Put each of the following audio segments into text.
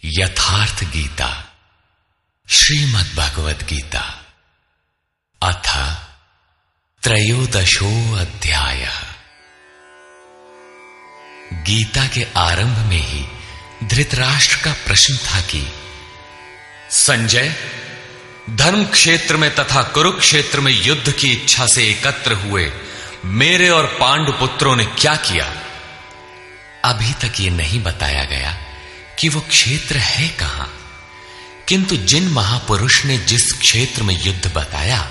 यथार्थ गीता श्रीमद् भगवद गीता अथ त्रयोदशो अध्यायः। गीता के आरंभ में ही धृतराष्ट्र का प्रश्न था कि संजय, धर्म क्षेत्र में तथा कुरुक्षेत्र में युद्ध की इच्छा से एकत्र हुए मेरे और पांडु पुत्रों ने क्या किया? अभी तक ये नहीं बताया गया कि वो क्षेत्र है कहां, किंतु जिन महापुरुष ने जिस क्षेत्र में युद्ध बताया,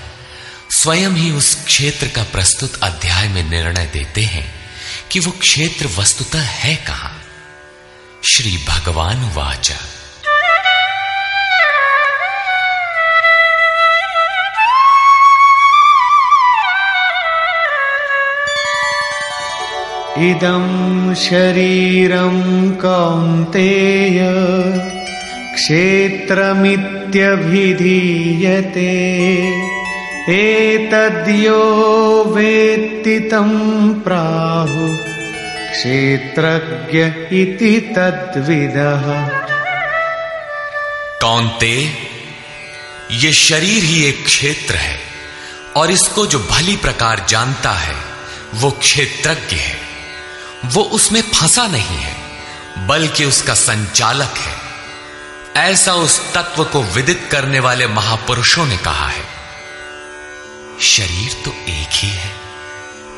स्वयं ही उस क्षेत्र का प्रस्तुत अध्याय में निर्णय देते हैं कि वो क्षेत्र वस्तुतः है कहां। श्री भगवान वाच, इदं शरीरं कौन्तेय क्षेत्रमित्यभिधीयते एतद्यो वेत्ति तं प्राहुः क्षेत्रज्ञ इति तद्विदः। कौन्तेय, ये शरीर ही एक क्षेत्र है और इसको जो भली प्रकार जानता है वो क्षेत्रज्ञ है। वो उसमें फंसा नहीं है बल्कि उसका संचालक है, ऐसा उस तत्व को विदित करने वाले महापुरुषों ने कहा है। शरीर तो एक ही है,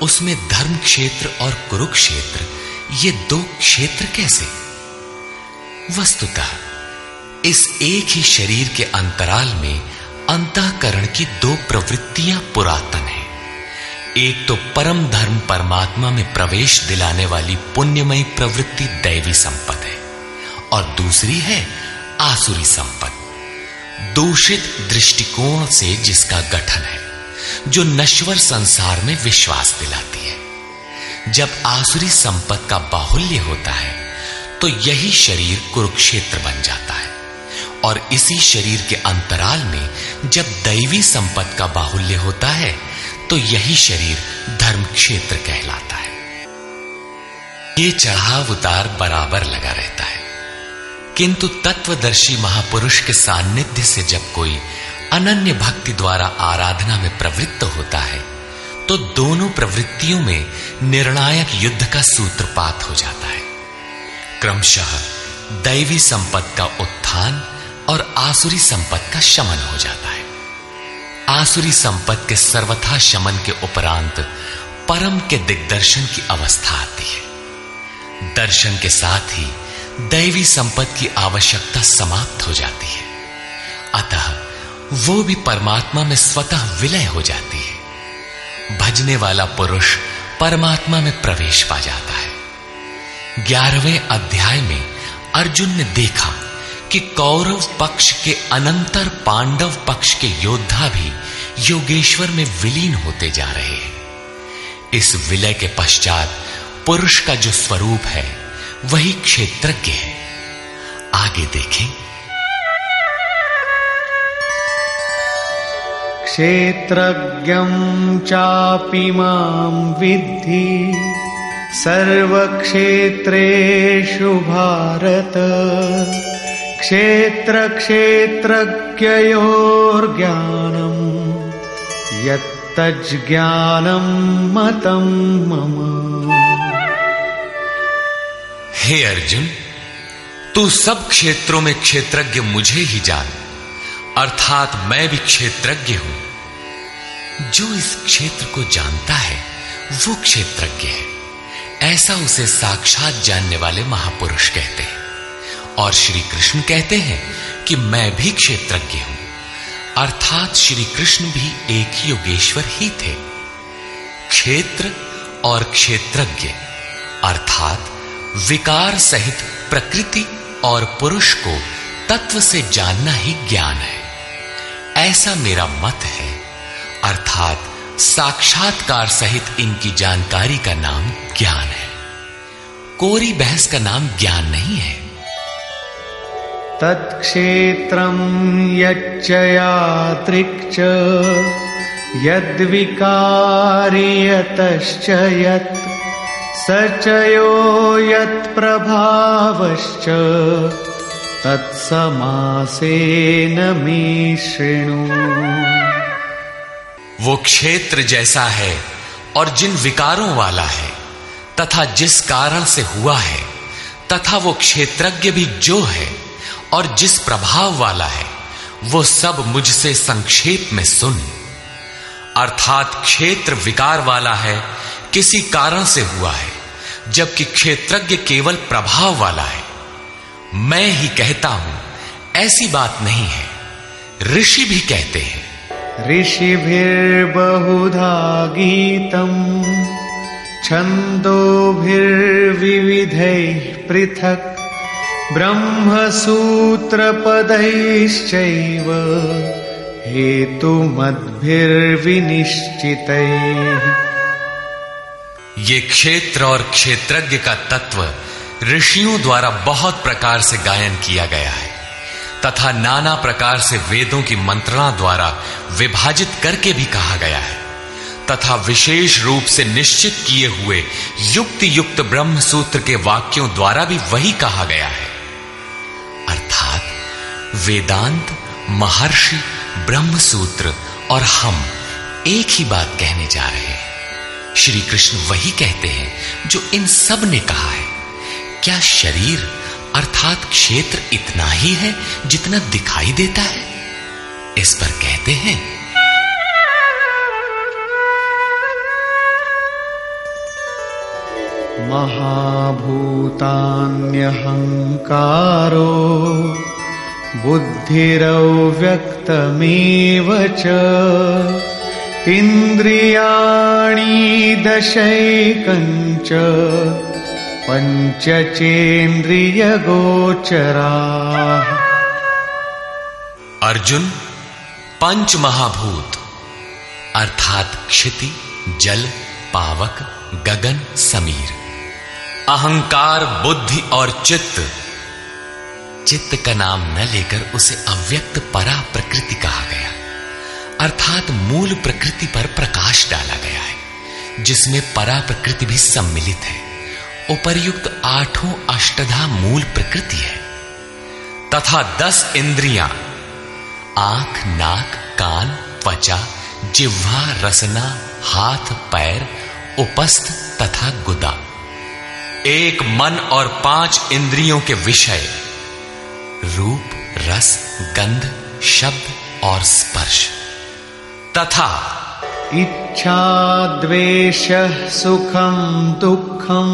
उसमें धर्म क्षेत्र और कुरुक्षेत्र ये दो क्षेत्र कैसे? वस्तुतः इस एक ही शरीर के अंतराल में अंतःकरण की दो प्रवृत्तियां पुरातन हैं। एक तो परम धर्म परमात्मा में प्रवेश दिलाने वाली पुण्यमयी प्रवृत्ति दैवी संपत्ति है और दूसरी है आसुरी संपत्ति, दूषित दृष्टिकोण से जिसका गठन है, जो नश्वर संसार में विश्वास दिलाती है। जब आसुरी संपत्ति का बाहुल्य होता है तो यही शरीर कुरुक्षेत्र बन जाता है और इसी शरीर के अंतराल में जब दैवी संपत्ति का बाहुल्य होता है तो यही शरीर धर्म क्षेत्र कहलाता है। ये चढ़ाव उतार बराबर लगा रहता है, किंतु तत्वदर्शी महापुरुष के सान्निध्य से जब कोई अनन्य भक्ति द्वारा आराधना में प्रवृत्त होता है तो दोनों प्रवृत्तियों में निर्णायक युद्ध का सूत्रपात हो जाता है। क्रमशः दैवी संपत्ति का उत्थान और आसुरी संपत्ति का शमन हो जाता है। आसुरी संपत्ति के सर्वथा शमन के उपरांत परम के दिग्दर्शन की अवस्था आती है। दर्शन के साथ ही दैवी संपत्ति की आवश्यकता समाप्त हो जाती है, अतः वो भी परमात्मा में स्वतः विलय हो जाती है। भजने वाला पुरुष परमात्मा में प्रवेश पा जाता है। 11वें अध्याय में अर्जुन ने देखा कि कौरव पक्ष के अनंतर पांडव पक्ष के योद्धा भी योगेश्वर में विलीन होते जा रहे हैं। इस विलय के पश्चात पुरुष का जो स्वरूप है वही क्षेत्रज्ञ है। आगे देखें। क्षेत्रज्ञं चापि मां विद्धि सर्वक्षेत्रेषु भारत क्षेत्र क्षेत्रज्ञयोर्ज्ञानं यत्तज्ज्ञानं मतं मम। हे अर्जुन, तू सब क्षेत्रों में क्षेत्रज्ञ मुझे ही जान, अर्थात मैं भी क्षेत्रज्ञ हूं। जो इस क्षेत्र को जानता है वो क्षेत्रज्ञ है, ऐसा उसे साक्षात जानने वाले महापुरुष कहते हैं। और श्री कृष्ण कहते हैं कि मैं भी क्षेत्रज्ञ हूं, अर्थात श्री कृष्ण भी एक योगेश्वर ही थे। क्षेत्र और क्षेत्रज्ञ अर्थात विकार सहित प्रकृति और पुरुष को तत्व से जानना ही ज्ञान है, ऐसा मेरा मत है। अर्थात साक्षात्कार सहित इनकी जानकारी का नाम ज्ञान है, कोरी बहस का नाम ज्ञान नहीं है। तत्क्षेत्रं यच्च यादृक् यद्विकारी यतश्च यत् स च यो यत्प्रभावश्च तत्समासेन मे शृणु। वो क्षेत्र जैसा है और जिन विकारों वाला है तथा जिस कारण से हुआ है, तथा वो क्षेत्रज्ञ भी जो है और जिस प्रभाव वाला है, वो सब मुझसे संक्षेप में सुन। अर्थात क्षेत्र विकार वाला है, किसी कारण से हुआ है, जबकि क्षेत्रज्ञ केवल प्रभाव वाला है। मैं ही कहता हूं, ऐसी बात नहीं है, ऋषि भी कहते हैं। ऋषिभिर्बहुधा गीतम् छन्दोभिर्विविधैः पृथक् ब्रह्मसूत्रपदैश्चैव हेतुमद्भिर्विनिश्चितैः। ये क्षेत्र और क्षेत्रज्ञ का तत्व ऋषियों द्वारा बहुत प्रकार से गायन किया गया है तथा नाना प्रकार से वेदों की मंत्रणा द्वारा विभाजित करके भी कहा गया है तथा विशेष रूप से निश्चित किए हुए युक्ति युक्त ब्रह्म सूत्र के वाक्यों द्वारा भी वही कहा गया है। अर्थात वेदांत, महर्षि, ब्रह्म सूत्र और हम एक ही बात कहने जा रहे हैं। श्री कृष्ण वही कहते हैं जो इन सब ने कहा है। क्या शरीर अर्थात क्षेत्र इतना ही है जितना दिखाई देता है? इस पर कहते हैं, महाभूतान्यहंकारो बुद्धिरव्यक्तमेव च इन्द्रियाणि दशैकञ्च पंचचेन्द्रियगोचराः। अर्जुन, पंच महाभूत अर्थात क्षिति, जल, पावक, गगन, समीर, अहंकार, बुद्धि और चित्त। चित्त का नाम न लेकर उसे अव्यक्त परा प्रकृति कहा गया, अर्थात मूल प्रकृति पर प्रकाश डाला गया है, जिसमें परा प्रकृति भी सम्मिलित है। उपर्युक्त आठों अष्टधा मूल प्रकृति है तथा 10 इंद्रियां आंख, नाक, कान, त्वचा, जिह्वा, रसना, हाथ, पैर, उपस्थ तथा गुदा। एक मन और 5 इंद्रियों के विषय रूप, रस, गंध, शब्द और स्पर्श तथा इच्छा, द्वेषः, सुखं दुःखं,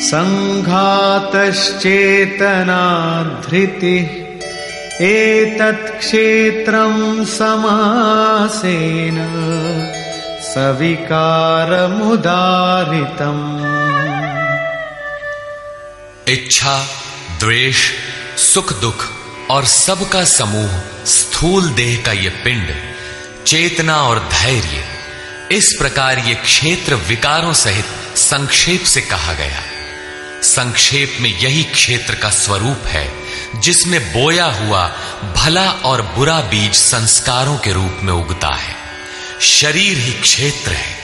संघातश्चेतना, धृतिः, एतत् क्षेत्रं समासेन सविकारमुदाहृतम्। इच्छा, द्वेष, सुख दुख और सबका समूह स्थूल देह का ये पिंड, चेतना और धैर्य, इस प्रकार ये क्षेत्र विकारों सहित संक्षेप से कहा गया। संक्षेप में यही क्षेत्र का स्वरूप है जिसमें बोया हुआ भला और बुरा बीज संस्कारों के रूप में उगता है। शरीर ही क्षेत्र है।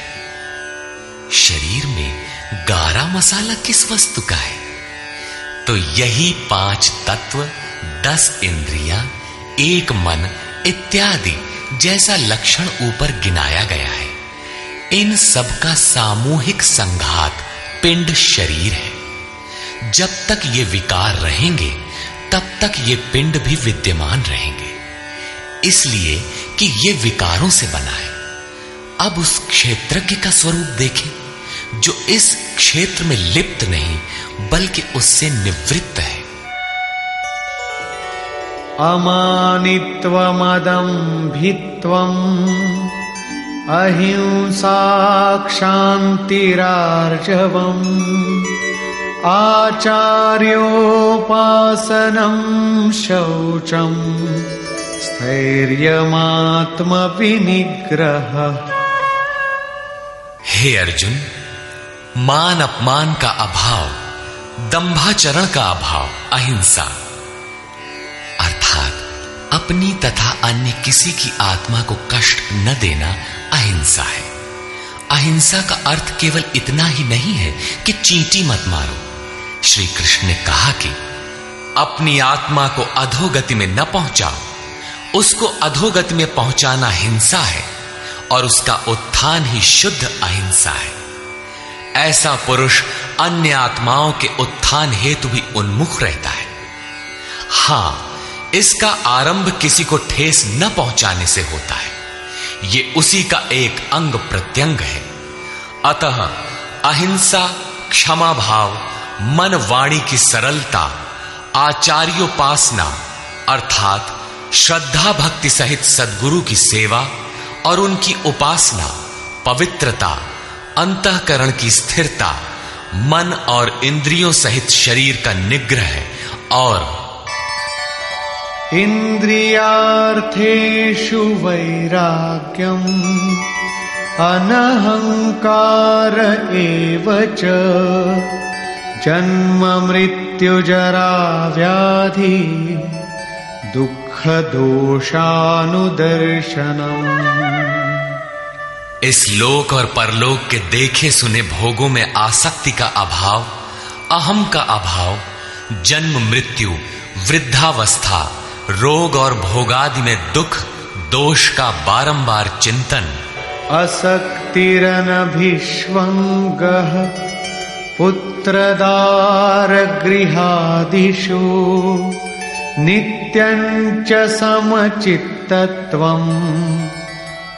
शरीर में गारा मसाला किस वस्तु का है? तो यही 5 तत्व, 10 इंद्रियां, 1 मन इत्यादि जैसा लक्षण ऊपर गिनाया गया है। इन सब का सामूहिक संघात पिंड शरीर है। जब तक ये विकार रहेंगे तब तक ये पिंड भी विद्यमान रहेंगे, इसलिए कि ये विकारों से बना है। अब उस क्षेत्रज्ञ का स्वरूप देखें जो इस क्षेत्र में लिप्त नहीं बल्कि उससे निवृत्त है। अमानित्वमदम्भित्वम् अहिंसा क्षान्तिरार्जवम् आचार्योपासनं शौचं स्थैर्यमात्मविनिग्रह। हे अर्जुन, मान अपमान का अभाव, दंभाचरण का अभाव अहिंसा अर्थात अपनी तथा अन्य किसी की आत्मा को कष्ट न देना अहिंसा है। अहिंसा का अर्थ केवल इतना ही नहीं है कि चींटी मत मारो। श्री कृष्ण ने कहा कि अपनी आत्मा को अधोगति में न पहुंचाओ। उसको अधोगति में पहुंचाना हिंसा है और उसका उत्थान ही शुद्ध अहिंसा है। ऐसा पुरुष अन्य आत्माओं के उत्थान हेतु भी उन्मुख रहता है। हां, इसका आरंभ किसी को ठेस न पहुंचाने से होता है। ये उसी का एक अंग प्रत्यंग है। अतः अहिंसा, क्षमा भाव, मन वाणी की सरलता, आचार्योपासना अर्थात श्रद्धा भक्ति सहित सद्गुरु की सेवा और उनकी उपासना, पवित्रता, अंतःकरण की स्थिरता, मन और इंद्रियों सहित शरीर का निग्रह और इंद्रियार्थेषु वैराग्यम अनहंकार एव च जन्म मृत्यु जरा व्याधि दुख दोषानुदर्शनम। इस लोक और परलोक के देखे सुने भोगों में आसक्ति का अभाव, अहम का अभाव, जन्म मृत्यु, वृद्धावस्था, रोग और भोगादि में दुख दोष का बारंबार चिंतन, असक्तिरनभिष्वंगः पुत्रदार गृहादिषु नित्यं च समचित्तत्वम्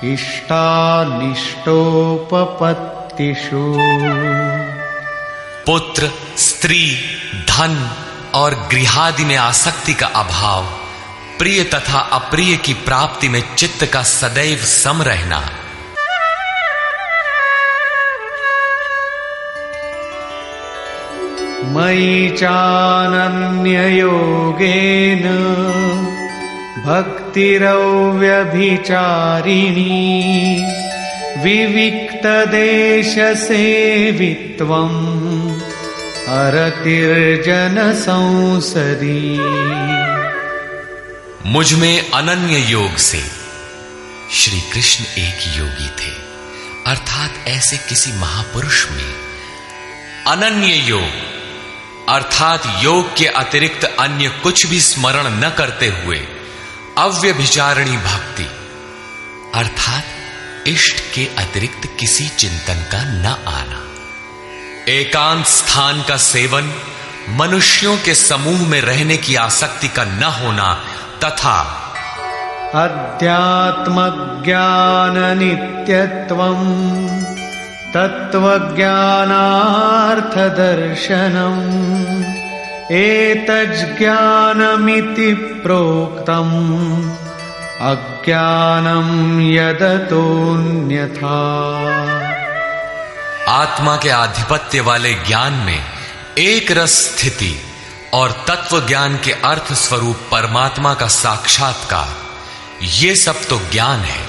इष्टानिष्टोपपत्तिषु। पुत्र, स्त्री, धन और गृहादि में आसक्ति का अभाव, प्रिय तथा अप्रिय की प्राप्ति में चित्त का सदैव सम रहना, मयि चानन्ययोगेन भक्तिरव्यभिचारिणी विविक्तदेशसेवित्वम् अरतिर्जनसंसदि। मुझ में अनन्य योग से, श्री कृष्ण एक योगी थे अर्थात ऐसे किसी महापुरुष में अनन्य योग अर्थात योग के अतिरिक्त अन्य कुछ भी स्मरण न करते हुए अव्यभिचारिणी भक्ति अर्थात इष्ट के अतिरिक्त किसी चिंतन का न आना, एकांत स्थान का सेवन, मनुष्यों के समूह में रहने की आसक्ति का न होना तथा अध्यात्मज्ञान नित्यत्वम् तत्त्वज्ञानार्थदर्शनम् एतज्ज्ञानमिति प्रोक्तम् अज्ञानं यदतोऽन्यथा। आत्मा के आधिपत्य वाले ज्ञान में एक रस स्थिति और तत्व ज्ञान के अर्थ स्वरूप परमात्मा का साक्षात्कार, ये सब तो ज्ञान है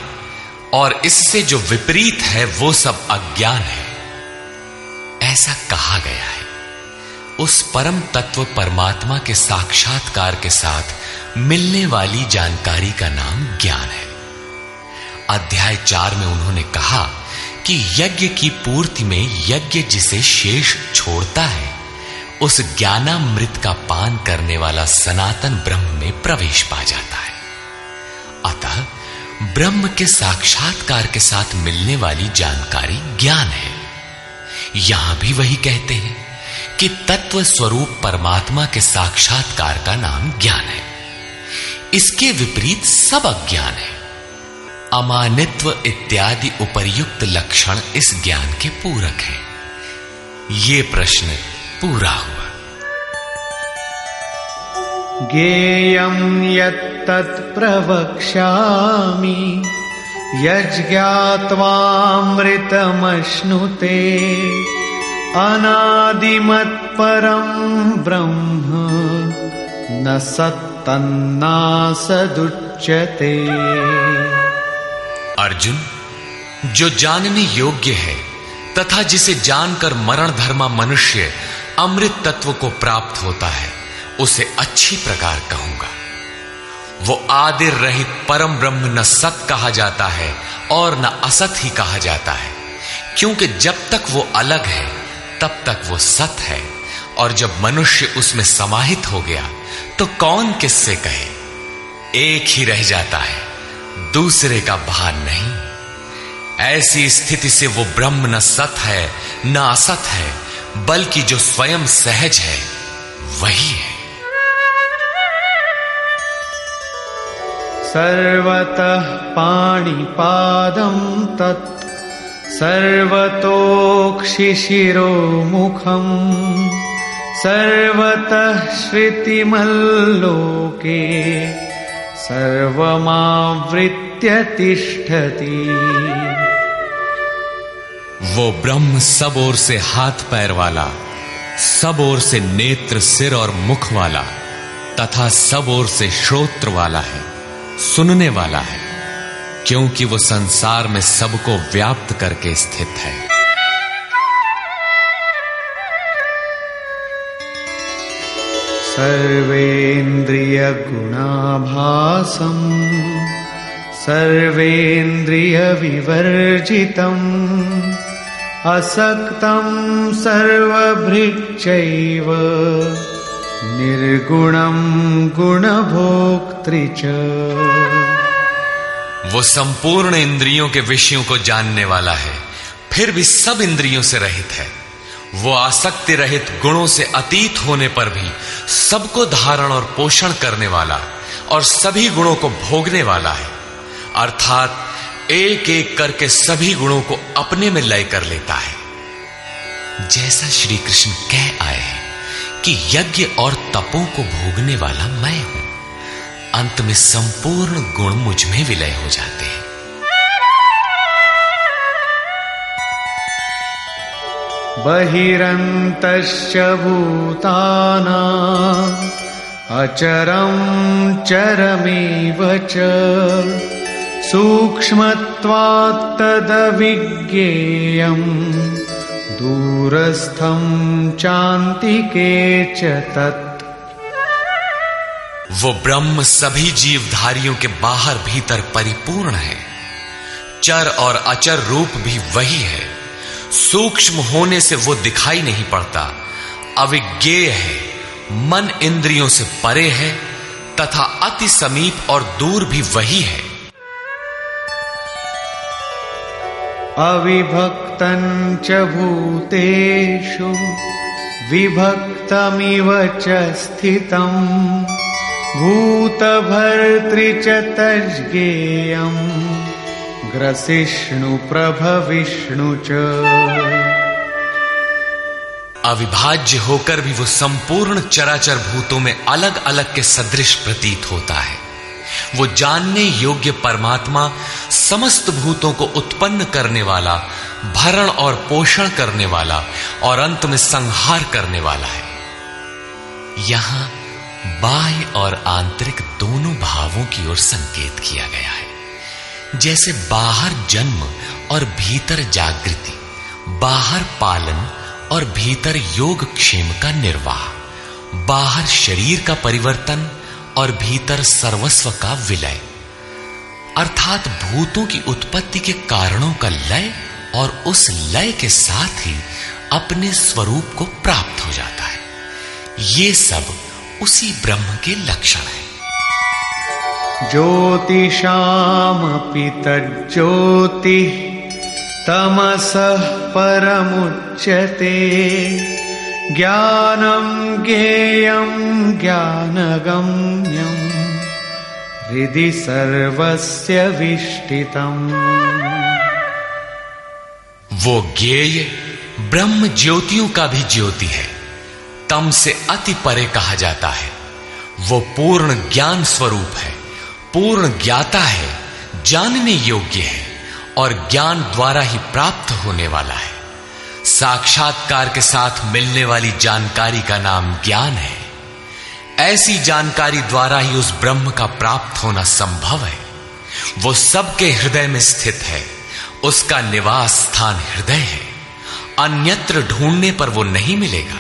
और इससे जो विपरीत है वो सब अज्ञान है। ऐसा कहा गया है। उस परम तत्व परमात्मा के साक्षात्कार के साथ मिलने वाली जानकारी का नाम ज्ञान है। अध्याय 4 में उन्होंने कहा कि यज्ञ की पूर्ति में यज्ञ जिसे शेष छोड़ता है उस ज्ञानामृत का पान करने वाला सनातन ब्रह्म में प्रवेश पा जाता है। अतः ब्रह्म के साक्षात्कार के साथ मिलने वाली जानकारी ज्ञान है। यहां भी वही कहते हैं कि तत्व स्वरूप परमात्मा के साक्षात्कार का नाम ज्ञान है। इसके विपरीत सब अज्ञान है। अमानित्व इत्यादि उपर्युक्त लक्षण इस ज्ञान के पूरक हैं। ये प्रश्न पूरा हुआ। ज्ञेयं यत्तत् प्रवक्ष्यामि यज्ञात्वामृतमश्नुते अनादिमत्परं ब्रह्म न सत्तन्नासदुच्यते। अर्जुन, जो जानने योग्य है तथा जिसे जानकर मरण धर्मा मनुष्य अमृत तत्व को प्राप्त होता है उसे अच्छी प्रकार कहूंगा। वो आदि रहित परम ब्रह्म न सत कहा जाता है और न असत ही कहा जाता है, क्योंकि जब तक वो अलग है तब तक वो सत है और जब मनुष्य उसमें समाहित हो गया तो कौन किससे कहे। एक ही रह जाता है, दूसरे का भान नहीं। ऐसी स्थिति से वो ब्रह्म न सत है न असत है, बल्कि जो स्वयं सहज है वही है। सर्वतः पाणिपादं तत् सर्वतोक्षिशिरोमुखम् सर्वतः श्रुतिमल्लोके सर्वमावृत्य तिष्ठति। वो ब्रह्म सब ओर से हाथ पैर वाला, सब ओर से नेत्र सिर और मुख वाला तथा सब ओर से श्रोत्र वाला है, सुनने वाला है, क्योंकि वो संसार में सबको व्याप्त करके स्थित है। सर्वेन्द्रिय गुणाभासम् सर्वेन्द्रिय विवर्जितम् असक्तं सर्वभृच्चैव निर्गुणं गुणभोक्तृ च। वो संपूर्ण इंद्रियों के विषयों को जानने वाला है, फिर भी सब इंद्रियों से रहित है। वो आसक्ति रहित गुणों से अतीत होने पर भी सबको धारण और पोषण करने वाला और सभी गुणों को भोगने वाला है, अर्थात एक एक करके सभी गुणों को अपने में लय कर लेता है। जैसा श्री कृष्ण कह आए हैं कि यज्ञ और तपों को भोगने वाला मैं हूं, अंत में संपूर्ण गुण मुझ में विलय हो जाते हैं। बहिरन्तश्च भूतानां अचरं चरमेव च सूक्ष्मत्वात् तदविज्ञेयं दूरस्थं चान्तिके च तत्। वो ब्रह्म सभी जीवधारियों के बाहर भीतर परिपूर्ण है। चर और अचर रूप भी वही है। सूक्ष्म होने से वो दिखाई नहीं पड़ता, अविज्ञेय है, मन इंद्रियों से परे है तथा अति समीप और दूर भी वही है। अविभक्तं च भूतेषु विभक्तमिव च स्थितं भूतभर्तृ च तज्ज्ञेयं ग्रसिष्णु प्रभविष्णु च। अविभाज्य होकर भी वो संपूर्ण चराचर भूतों में अलग अलग के सदृश प्रतीत होता है। वो जानने योग्य परमात्मा समस्त भूतों को उत्पन्न करने वाला, भरण और पोषण करने वाला और अंत में संहार करने वाला है। यहां बाह्य और आंतरिक दोनों भावों की ओर संकेत किया गया है। जैसे बाहर जन्म और भीतर जागृति, बाहर पालन और भीतर योग क्षेम का निर्वाह, बाहर शरीर का परिवर्तन और भीतर सर्वस्व का विलय, अर्थात भूतों की उत्पत्ति के कारणों का लय और उस लय के साथ ही अपने स्वरूप को प्राप्त हो जाता है। ये सब उसी ब्रह्म के लक्षण है। ज्योतिषामपि तज्ज्योतिः तमसः परमुच्यते ज्ञानं ज्ञेयं ज्ञानगम्यं हृदि सर्वस्य विष्ठितम्। वो ज्ञेय ब्रह्म ज्योतियों का भी ज्योति है, तम से अति परे कहा जाता है। वो पूर्ण ज्ञान स्वरूप है, पूर्ण ज्ञाता है, जानने योग्य है और ज्ञान द्वारा ही प्राप्त होने वाला है। साक्षात्कार के साथ मिलने वाली जानकारी का नाम ज्ञान है। ऐसी जानकारी द्वारा ही उस ब्रह्म का प्राप्त होना संभव है। वो सबके हृदय में स्थित है, उसका निवास स्थान हृदय है, अन्यत्र ढूंढने पर वो नहीं मिलेगा।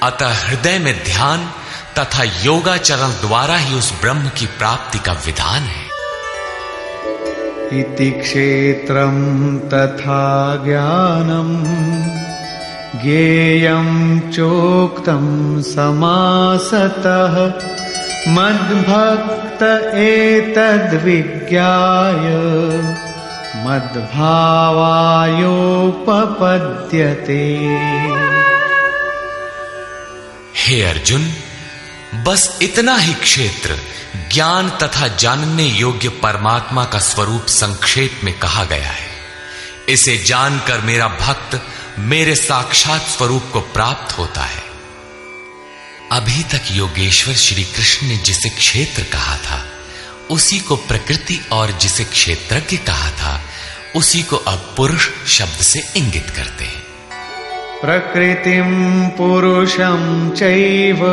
अतः हृदय में ध्यान तथा योगाचरण द्वारा ही उस ब्रह्म की प्राप्ति का विधान है। इति क्षेत्रं तथा ज्ञानं ज्ञेयं चोक्तं समासतः मद्भक्त एतद्विज्ञाय मद्भावायोपपद्यते। हे अर्जुन, बस इतना ही क्षेत्र ज्ञान तथा जानने योग्य परमात्मा का स्वरूप संक्षेप में कहा गया है। इसे जानकर मेरा भक्त मेरे साक्षात स्वरूप को प्राप्त होता है। अभी तक योगेश्वर श्री कृष्ण ने जिसे क्षेत्र कहा था उसी को प्रकृति, और जिसे क्षेत्रज्ञ कहा था उसी को अब पुरुष शब्द से इंगित करते हैं। प्रकृतिं पुरुषं चैव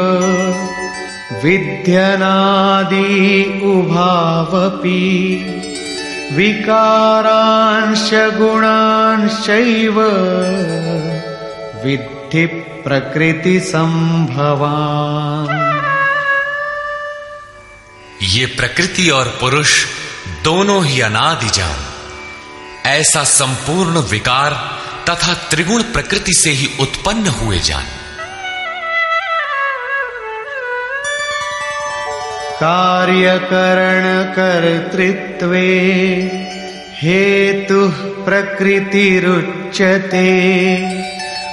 विद्यनादि उभावपि विकारांश गुणांश्चैव विद्धि प्रकृति संभवान्। ये प्रकृति और पुरुष दोनों ही अनादि जान, ऐसा संपूर्ण विकार तथा त्रिगुण प्रकृति से ही उत्पन्न हुए जान। कार्यकरण कर्तृत्वे हेतुः प्रकृतिरुच्यते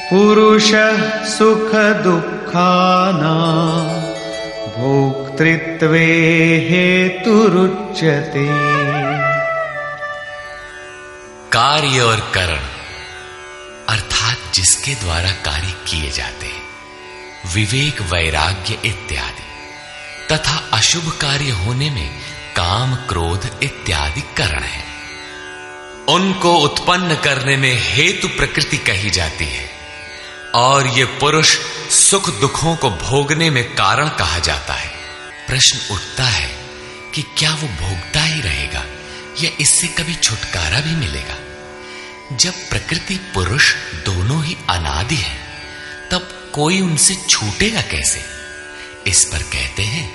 पुरुषः सुख दुःखानां भोक्तृत्वे हेतुरुच्यते। कार्य और करण अर्थात जिसके द्वारा कार्य किए जाते हैं, विवेक, वैराग्य इत्यादि, तथा अशुभ कार्य होने में काम, क्रोध इत्यादि कारण है। उनको उत्पन्न करने में हेतु प्रकृति कही जाती है, और ये पुरुष सुख दुखों को भोगने में कारण कहा जाता है। प्रश्न उठता है कि क्या वो भोगता ही रहेगा या इससे कभी छुटकारा भी मिलेगा? जब प्रकृति पुरुष दोनों ही अनादि है, तब कोई उनसे छूटेगा कैसे? इस पर कहते हैं,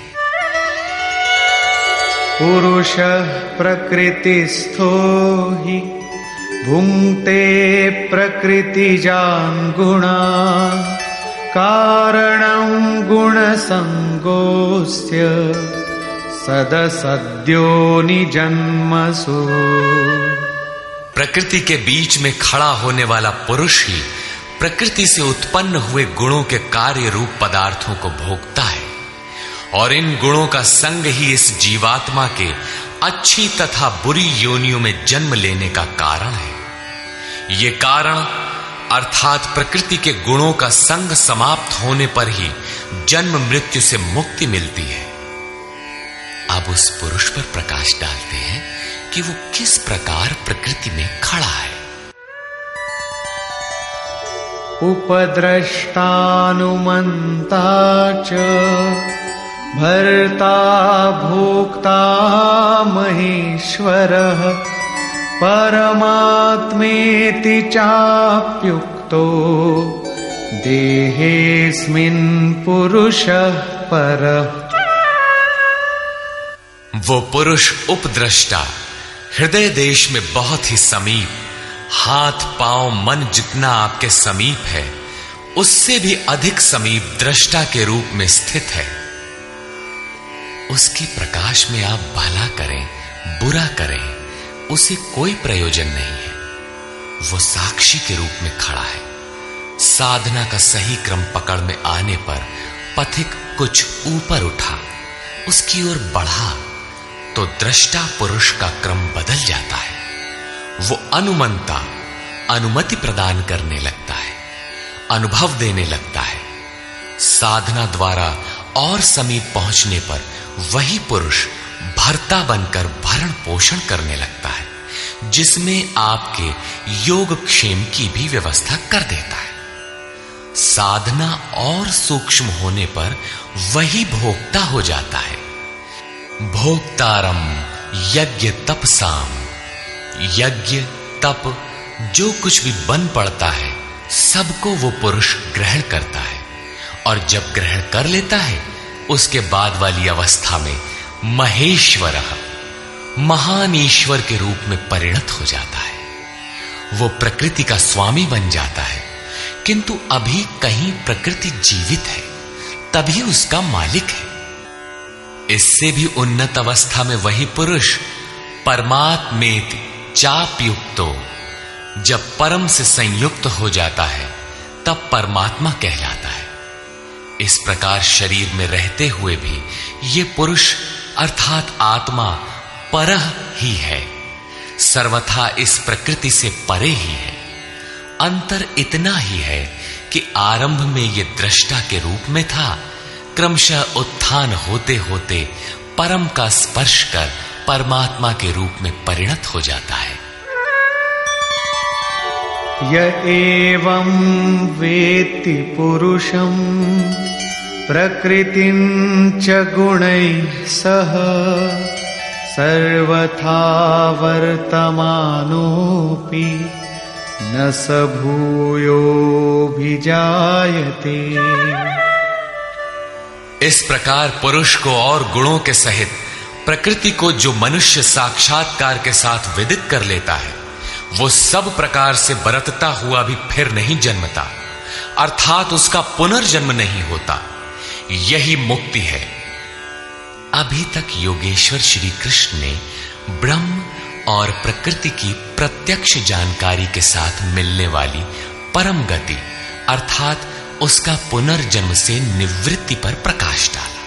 पुरुषः प्रकृतिस्थो हि भुङ्क्ते प्रकृतिजान् गुणान् कारणं गुणसङ्गोऽस्य सदसद्यो निजन्मसु। प्रकृति के बीच में खड़ा होने वाला पुरुष ही प्रकृति से उत्पन्न हुए गुणों के कार्य रूप पदार्थों को भोगता है, और इन गुणों का संग ही इस जीवात्मा के अच्छी तथा बुरी योनियों में जन्म लेने का कारण है। ये कारण अर्थात प्रकृति के गुणों का संग समाप्त होने पर ही जन्म मृत्यु से मुक्ति मिलती है। अब उस पुरुष पर प्रकाश डालते हैं कि वो किस प्रकार प्रकृति में खड़ा है। उपद्रष्टानुमन्ता च भर्ता भोक्ता महेश्वरः परमात्मेति चाप्युक्तो देहेऽस्मिन् पुरुषः परः। वो पुरुष उपद्रष्टा, हृदय देश में बहुत ही समीप, हाथ पांव मन जितना आपके समीप है उससे भी अधिक समीप दृष्टा के रूप में स्थित है। उसके प्रकाश में आप भला करें बुरा करें उसे कोई प्रयोजन नहीं है। वो साक्षी के रूप में खड़ा है। साधना का सही क्रम पकड़ में आने पर पथिक कुछ ऊपर उठा, उसकी ओर बढ़ा तो दृष्टा पुरुष का क्रम बदल जाता है। वो अनुमंता अनुमति प्रदान करने लगता है, अनुभव देने लगता है। साधना द्वारा और समीप पहुंचने पर वही पुरुष भर्ता बनकर भरण पोषण करने लगता है, जिसमें आपके योगक्षेम की भी व्यवस्था कर देता है। साधना और सूक्ष्म होने पर वही भोक्ता हो जाता है। भोक्तारम यज्ञ तपसाम, यज्ञ तप जो कुछ भी बन पड़ता है सबको वो पुरुष ग्रहण करता है, और जब ग्रहण कर लेता है उसके बाद वाली अवस्था में महेश्वर, महान ईश्वर के रूप में परिणत हो जाता है। वो प्रकृति का स्वामी बन जाता है, किंतु अभी कहीं प्रकृति जीवित है तभी उसका मालिक है। इससे भी उन्नत अवस्था में वही पुरुष परमात्मेति चाप्युक्तो, जब परम से संयुक्त हो जाता है तब परमात्मा कहलाता है। इस प्रकार शरीर में रहते हुए भी ये पुरुष अर्थात आत्मा परह ही है, सर्वथा इस प्रकृति से परे ही है। अंतर इतना ही है कि आरंभ में ये दृष्टा के रूप में था, क्रमशः उत्थान होते होते परम का स्पर्श कर परमात्मा के रूप में परिणत हो जाता है। य एवं वेत्ति पुरुषं प्रकृतिं च गुणैः सह सर्वथा वर्तमानोऽपि न स भूयोऽभिजायते। इस प्रकार पुरुष को और गुणों के सहित प्रकृति को जो मनुष्य साक्षात्कार के साथ विदित कर लेता है, वो सब प्रकार से बरतता हुआ भी फिर नहीं जन्मता, अर्थात उसका पुनर्जन्म नहीं होता। यही मुक्ति है। अभी तक योगेश्वर श्री कृष्ण ने ब्रह्म और प्रकृति की प्रत्यक्ष जानकारी के साथ मिलने वाली परम गति अर्थात उसका पुनर्जन्म से निवृत्ति पर प्रकाश डाला,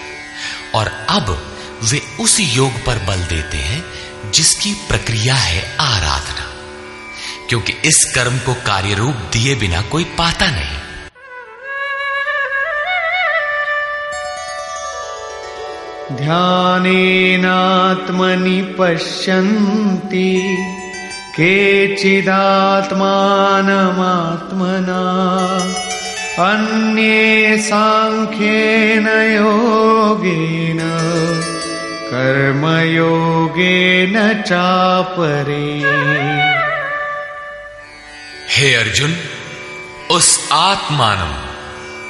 और अब वे उस योग पर बल देते हैं जिसकी प्रक्रिया है आराधना, क्योंकि इस कर्म को कार्य रूप दिए बिना कोई पाता नहीं। ध्यानेनात्मनि पश्यन्ति केचिदात्मानमात्मना अन्ये सांख्येन योगेन कर्मयोगेन चापरे। हे अर्जुन, उस आत्मानम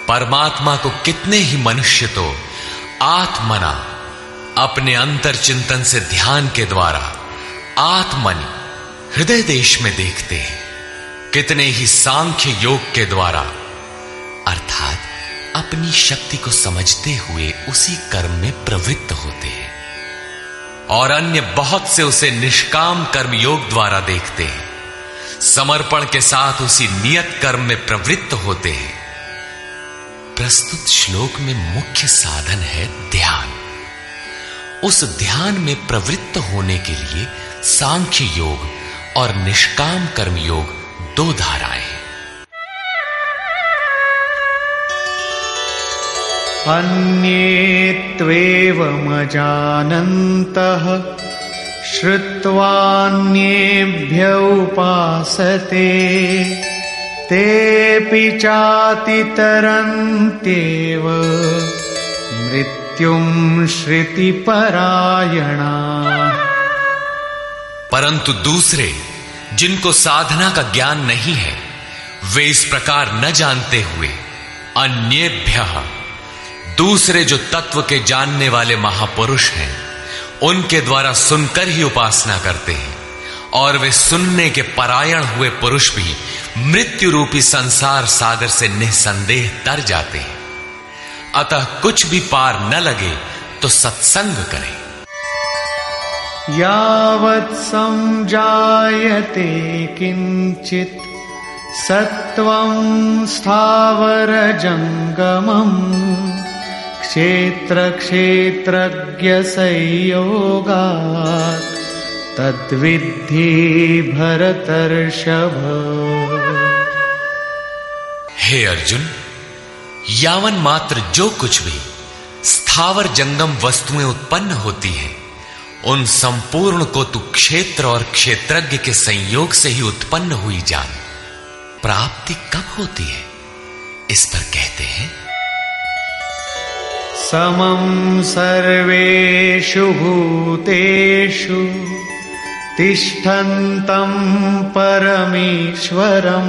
परमात्मा को कितने ही मनुष्य तो आत्मना अपने अंतर चिंतन से ध्यान के द्वारा आत्मनि हृदय देश में देखते हैं, कितने ही सांख्य योग के द्वारा अर्थात अपनी शक्ति को समझते हुए उसी कर्म में प्रवृत्त होते हैं, और अन्य बहुत से उसे निष्काम कर्म योग द्वारा देखते हैं, समर्पण के साथ उसी नियत कर्म में प्रवृत्त होते हैं। प्रस्तुत श्लोक में मुख्य साधन है ध्यान। उस ध्यान में प्रवृत्त होने के लिए सांख्य योग और निष्काम कर्म योग दो धाराएं हैं। अन्ये त्वेवमजानन्तः श्रुत्वान्येभ्य उपासते तेऽपि चातितरन्त्येव मृत्युं श्रुतिपरायणा। परंतु दूसरे जिनको साधना का ज्ञान नहीं है, वे इस प्रकार न जानते हुए अन्येभ्यः दूसरे जो तत्व के जानने वाले महापुरुष हैं उनके द्वारा सुनकर ही उपासना करते हैं, और वे सुनने के परायण हुए पुरुष भी मृत्यु रूपी संसार सागर से निसंदेह तर जाते हैं। अतः कुछ भी पार न लगे तो सत्संग करें। यावत् संजायते किंचित सत्वं स्थावर जंगमम् क्षेत्र क्षेत्रज्ञ संयोगात् तद्विद्धि भरतर्षभ। हे अर्जुन, यावन मात्र जो कुछ भी स्थावर जंगम वस्तुएं उत्पन्न होती हैं, उन संपूर्ण को तू क्षेत्र और क्षेत्रज्ञ के संयोग से ही उत्पन्न हुई जान। प्राप्ति कब होती है, इस पर कहते हैं समं सर्वेषु भूतेषु तिष्ठन्तं परमेश्वरं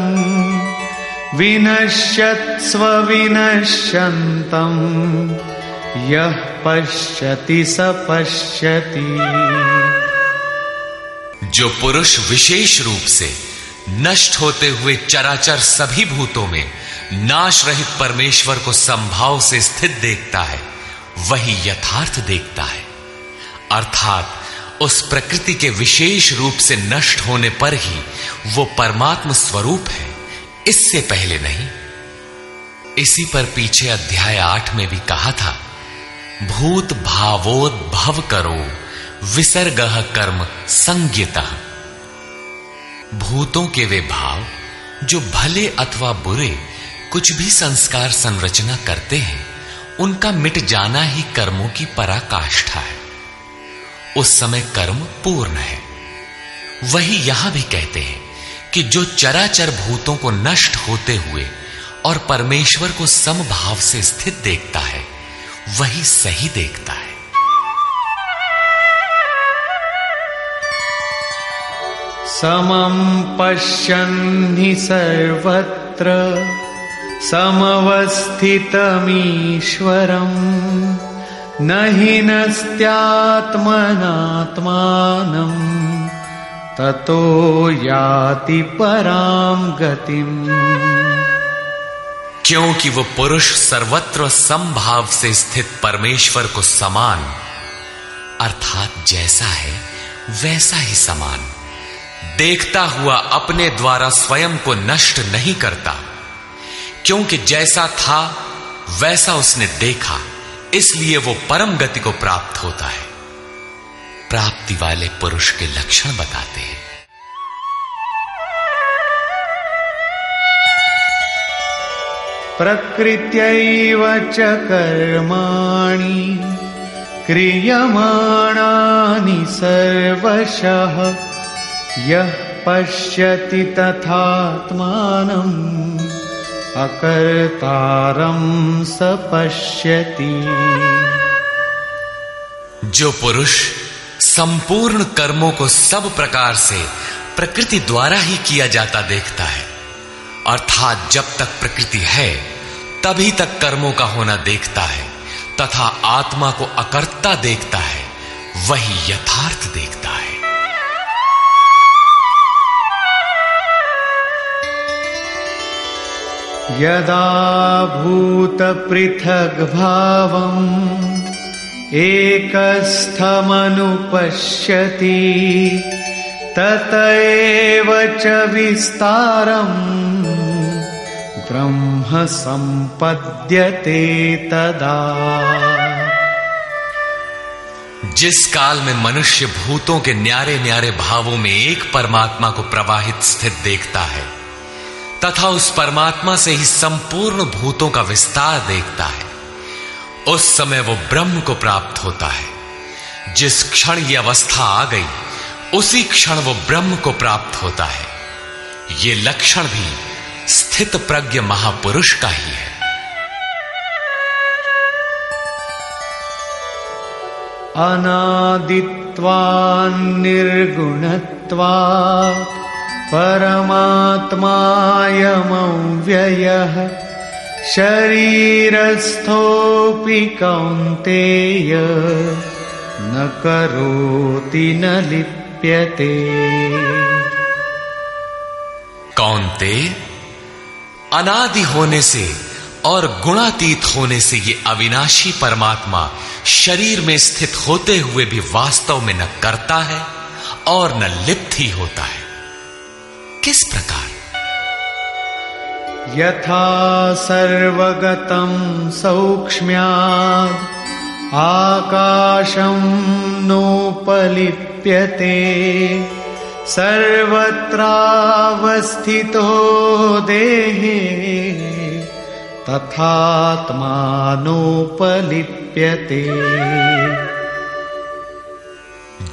विनश्यत्स्व विनश्यन्तं यः पश्यति स पश्यति। जो पुरुष विशेष रूप से नष्ट होते हुए चराचर सभी भूतों में नाश रहित परमेश्वर को संभाव से स्थित देखता है, वही यथार्थ देखता है, अर्थात उस प्रकृति के विशेष रूप से नष्ट होने पर ही वो परमात्म स्वरूप है, इससे पहले नहीं। इसी पर पीछे अध्याय 8 में भी कहा था, भूत भावोद्भव करो विसर्गः कर्म संज्ञितः। भूतों के वे भाव जो भले अथवा बुरे कुछ भी संस्कार संरचना करते हैं, उनका मिट जाना ही कर्मों की पराकाष्ठा है। उस समय कर्म पूर्ण है। वही यहां भी कहते हैं कि जो चराचर भूतों को नष्ट होते हुए और परमेश्वर को समभाव से स्थित देखता है, वही सही देखता है। समं पश्यन् हि सर्वत्र समवस्थितमीश्वरम् न हि नस्त्यात्मनात्मानं ततो याति परां गतिम्। क्योंकि वो पुरुष सर्वत्र समभाव से स्थित परमेश्वर को समान अर्थात जैसा है वैसा ही समान देखता हुआ अपने द्वारा स्वयं को नष्ट नहीं करता, क्योंकि जैसा था वैसा उसने देखा, इसलिए वो परम गति को प्राप्त होता है। प्राप्ति वाले पुरुष के लक्षण बताते हैं। प्रकृत्यैव च कर्माणि क्रियमाणानि सर्वशः यः पश्यति तथात्मानम् अकर्तारं स पश्यति। जो पुरुष संपूर्ण कर्मों को सब प्रकार से प्रकृति द्वारा ही किया जाता देखता है, अर्थात जब तक प्रकृति है तभी तक कर्मों का होना देखता है तथा आत्मा को अकर्ता देखता है, वही यथार्थ देखता है। यदा भूत पृथग् भावम् एकस्थमनुपश्यति तत एव च विस्तारम् ब्रह्म संपद्यते तदा। जिस काल में मनुष्य भूतों के न्यारे न्यारे भावों में एक परमात्मा को प्रवाहित स्थित देखता है तथा उस परमात्मा से ही संपूर्ण भूतों का विस्तार देखता है, उस समय वो ब्रह्म को प्राप्त होता है। जिस क्षण ये अवस्था आ गई उसी क्षण वो ब्रह्म को प्राप्त होता है। ये लक्षण भी स्थित प्रज्ञ महापुरुष का ही है। अनादित्वान् निर्गुणत्वात् परमात्मायमव्ययः शरीरस्थोऽपि कौन्तेय न करोति न लिप्यते। कौन्तेय, अनादि होने से और गुणातीत होने से ये अविनाशी परमात्मा शरीर में स्थित होते हुए भी वास्तव में न करता है और न लिप्त ही होता है। किस प्रकार? यथा सर्वगतं सौक्ष्म्याद् आकाशं नोपलिप्यते सर्वत्रावस्थितो देहे तथात्मानोपलिप्यते।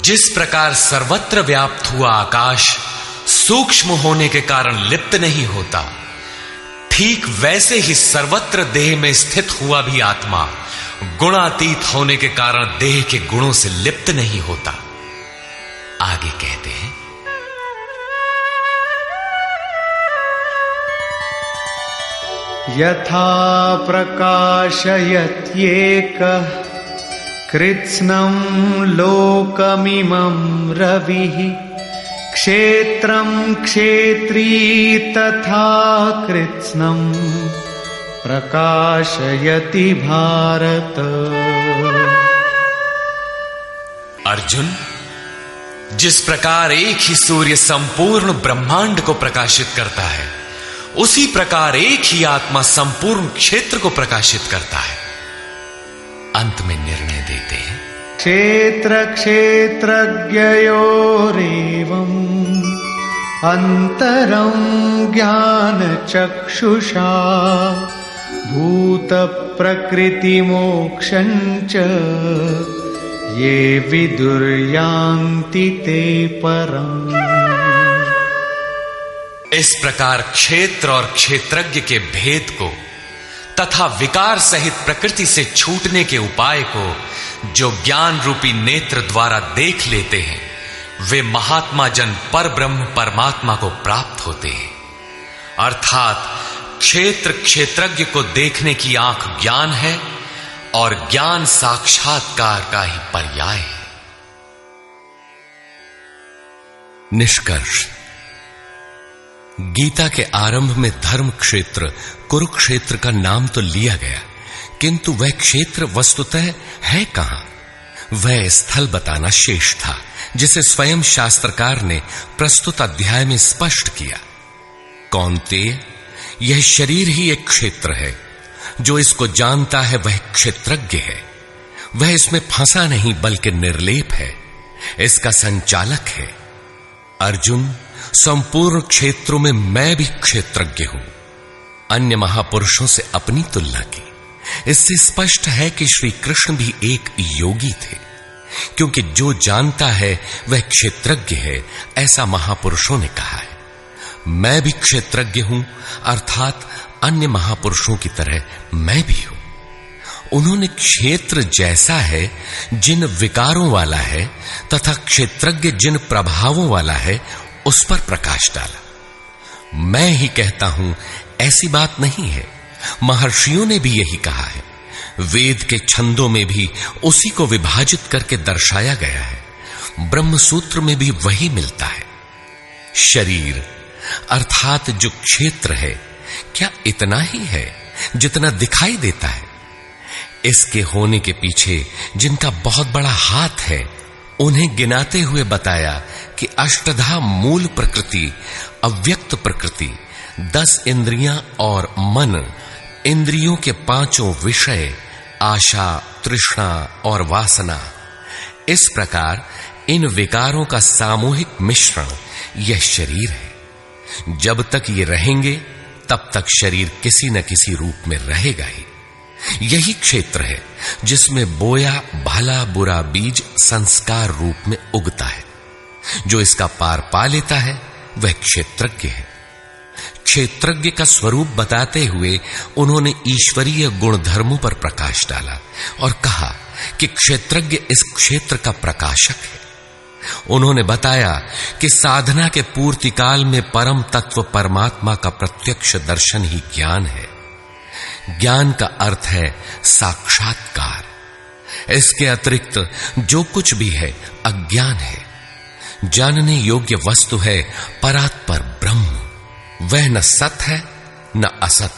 जिस प्रकार सर्वत्र व्याप्त हुआ आकाश सूक्ष्म होने के कारण लिप्त नहीं होता, ठीक वैसे ही सर्वत्र देह में स्थित हुआ भी आत्मा गुणातीत होने के कारण देह के गुणों से लिप्त नहीं होता। आगे कहते हैं, यथा प्रकाशयत्येकः कृत्स्नं लोकमिमं रविः क्षेत्रं क्षेत्री तथा कृत्स्नं प्रकाशयति भारत। अर्जुन, जिस प्रकार एक ही सूर्य संपूर्ण ब्रह्मांड को प्रकाशित करता है, उसी प्रकार एक ही आत्मा संपूर्ण क्षेत्र को प्रकाशित करता है। अंत में निर्णय देते हैं, क्षेत्र क्षेत्रज्ञयोरेवम् अंतरं ज्ञान चक्षुषा भूत प्रकृति मोक्षं च ये विदुर्यान्ति ते परम्। इस प्रकार क्षेत्र और क्षेत्रज्ञ के भेद को तथा विकार सहित प्रकृति से छूटने के उपाय को जो ज्ञान रूपी नेत्र द्वारा देख लेते हैं, वे महात्मा जन पर ब्रह्म परमात्मा को प्राप्त होते हैं। अर्थात क्षेत्र क्षेत्रज्ञ को देखने की आंख ज्ञान है और ज्ञान साक्षात्कार का ही पर्याय है। निष्कर्ष, गीता के आरंभ में धर्म क्षेत्र कुरुक्षेत्र का नाम तो लिया गया, किंतु वह क्षेत्र वस्तुतः है कहां? वह स्थल बताना शेष था, जिसे स्वयं शास्त्रकार ने प्रस्तुत अध्याय में स्पष्ट किया। कौन्तेय, यह शरीर ही एक क्षेत्र है। जो इसको जानता है वह क्षेत्रज्ञ है। वह इसमें फंसा नहीं बल्कि निर्लेप है, इसका संचालक है। अर्जुन, संपूर्ण क्षेत्रों में मैं भी क्षेत्रज्ञ हूं। अन्य महापुरुषों से अपनी तुलना की। इससे स्पष्ट है कि श्री कृष्ण भी एक योगी थे, क्योंकि जो जानता है वह क्षेत्रज्ञ है, ऐसा महापुरुषों ने कहा है। मैं भी क्षेत्रज्ञ हूं, अर्थात अन्य महापुरुषों की तरह मैं भी हूं। उन्होंने क्षेत्र जैसा है जिन विकारों वाला है तथा क्षेत्रज्ञ जिन प्रभावों वाला है उस पर प्रकाश डाला। मैं ही कहता हूं ऐसी बात नहीं है, महर्षियों ने भी यही कहा है। वेद के छंदों में भी उसी को विभाजित करके दर्शाया गया है। ब्रह्म सूत्र में भी वही मिलता है। शरीर अर्थात जो क्षेत्र है, क्या इतना ही है जितना दिखाई देता है? इसके होने के पीछे जिनका बहुत बड़ा हाथ है, उन्हें गिनाते हुए बताया कि अष्टधा मूल प्रकृति, अव्यक्त प्रकृति, 10 इंद्रियां और मन, इंद्रियों के 5 विषय, आशा, तृष्णा और वासना। इस प्रकार इन विकारों का सामूहिक मिश्रण यह शरीर है। जब तक ये रहेंगे तब तक शरीर किसी न किसी रूप में रहेगा ही। यही क्षेत्र है जिसमें बोया भला बुरा बीज संस्कार रूप में उगता है। जो इसका पार पा लेता है वह क्षेत्रज्ञ है। क्षेत्रज्ञ का स्वरूप बताते हुए उन्होंने ईश्वरीय गुण धर्मों पर प्रकाश डाला और कहा कि क्षेत्रज्ञ इस क्षेत्र का प्रकाशक है। उन्होंने बताया कि साधना के पूर्ति काल में परम तत्व परमात्मा का प्रत्यक्ष दर्शन ही ज्ञान है। ज्ञान का अर्थ है साक्षात्कार। इसके अतिरिक्त जो कुछ भी है अज्ञान है। जानने योग्य वस्तु है परात्पर ब्रह्म। वह न सत है न असत,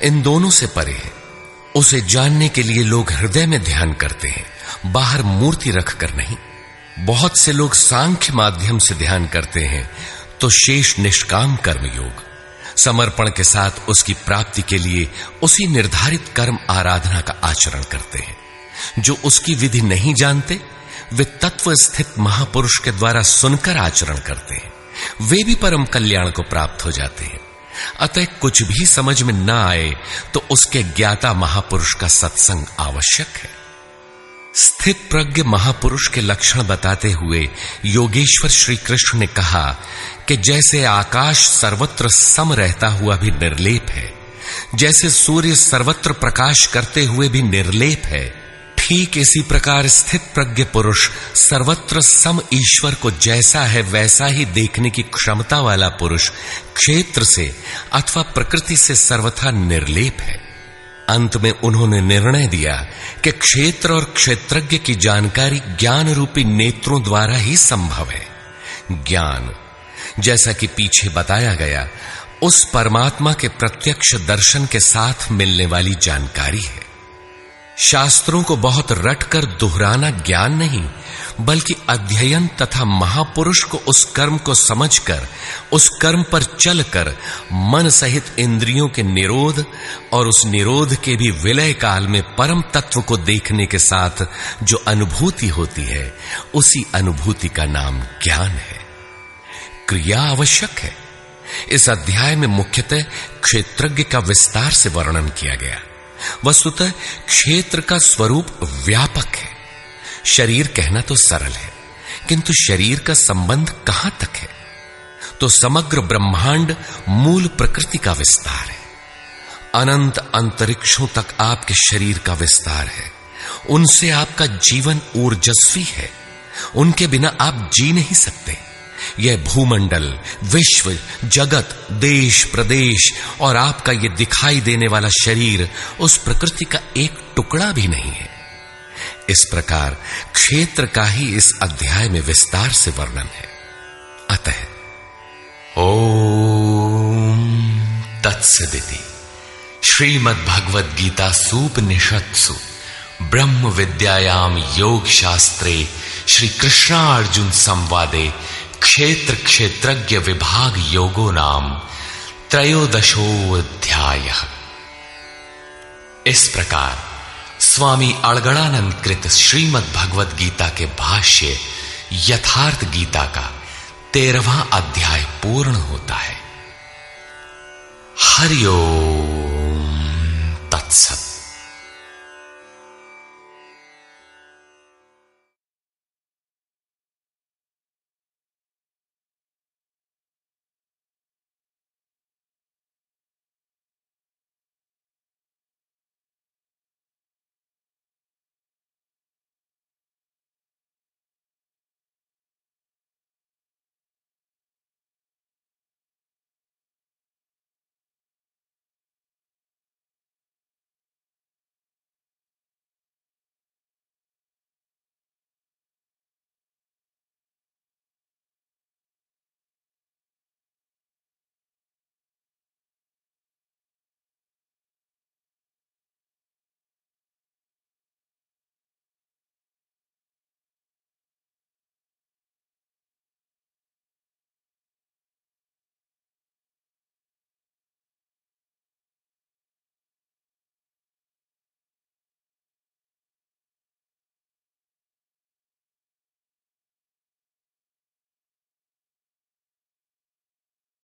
इन दोनों से परे है। उसे जानने के लिए लोग हृदय में ध्यान करते हैं, बाहर मूर्ति रखकर नहीं। बहुत से लोग सांख्य माध्यम से ध्यान करते हैं, तो शेष निष्काम कर्म योग समर्पण के साथ उसकी प्राप्ति के लिए उसी निर्धारित कर्म आराधना का आचरण करते हैं। जो उसकी विधि नहीं जानते, वे तत्व स्थित महापुरुष के द्वारा सुनकर आचरण करते हैं। वे भी परम कल्याण को प्राप्त हो जाते हैं। अतः कुछ भी समझ में ना आए तो उसके ज्ञाता महापुरुष का सत्संग आवश्यक है। स्थित प्रज्ञ महापुरुष के लक्षण बताते हुए योगेश्वर श्री कृष्ण ने कहा कि जैसे आकाश सर्वत्र सम रहता हुआ भी निर्लेप है, जैसे सूर्य सर्वत्र प्रकाश करते हुए भी निर्लेप है, ठीक इसी प्रकार स्थित प्रज्ञ पुरुष सर्वत्र सम ईश्वर को जैसा है वैसा ही देखने की क्षमता वाला पुरुष क्षेत्र से अथवा प्रकृति से सर्वथा निर्लेप है। अंत में उन्होंने निर्णय दिया कि क्षेत्र और क्षेत्रज्ञ की जानकारी ज्ञान रूपी नेत्रों द्वारा ही संभव है। ज्ञान, जैसा कि पीछे बताया गया, उस परमात्मा के प्रत्यक्ष दर्शन के साथ मिलने वाली जानकारी है। शास्त्रों को बहुत रटकर दोहराना ज्ञान नहीं, बल्कि अध्ययन तथा महापुरुष को उस कर्म को समझकर, उस कर्म पर चलकर मन सहित इंद्रियों के निरोध और उस निरोध के भी विलय काल में परम तत्व को देखने के साथ जो अनुभूति होती है, उसी अनुभूति का नाम ज्ञान है। क्रिया आवश्यक है। इस अध्याय में मुख्यतः क्षेत्रज्ञ का विस्तार से वर्णन किया गया। वस्तुतः क्षेत्र का स्वरूप व्यापक है। शरीर कहना तो सरल है, किंतु शरीर का संबंध कहां तक है? तो समग्र ब्रह्मांड मूल प्रकृति का विस्तार है। अनंत अंतरिक्षों तक आपके शरीर का विस्तार है। उनसे आपका जीवन ऊर्जस्वी है। उनके बिना आप जी नहीं सकते। यह भूमंडल, विश्व, जगत, देश, प्रदेश और आपका यह दिखाई देने वाला शरीर उस प्रकृति का एक टुकड़ा भी नहीं है। इस प्रकार क्षेत्र का ही इस अध्याय में विस्तार से वर्णन है। अतः ओम तत्सदिति श्रीमद्भगवद गीता सूपनिषत्सु ब्रह्म विद्यायाम योग शास्त्रे श्री कृष्णार्जुन संवादे क्षेत्र क्षेत्रज्ञ विभाग योगो नाम त्रयोदशोऽध्यायः। इस प्रकार स्वामी अड़गड़ानंद कृत श्रीमद् भगवद गीता के भाष्य यथार्थ गीता का 13वां अध्याय पूर्ण होता है। हरि ओम तत्सत।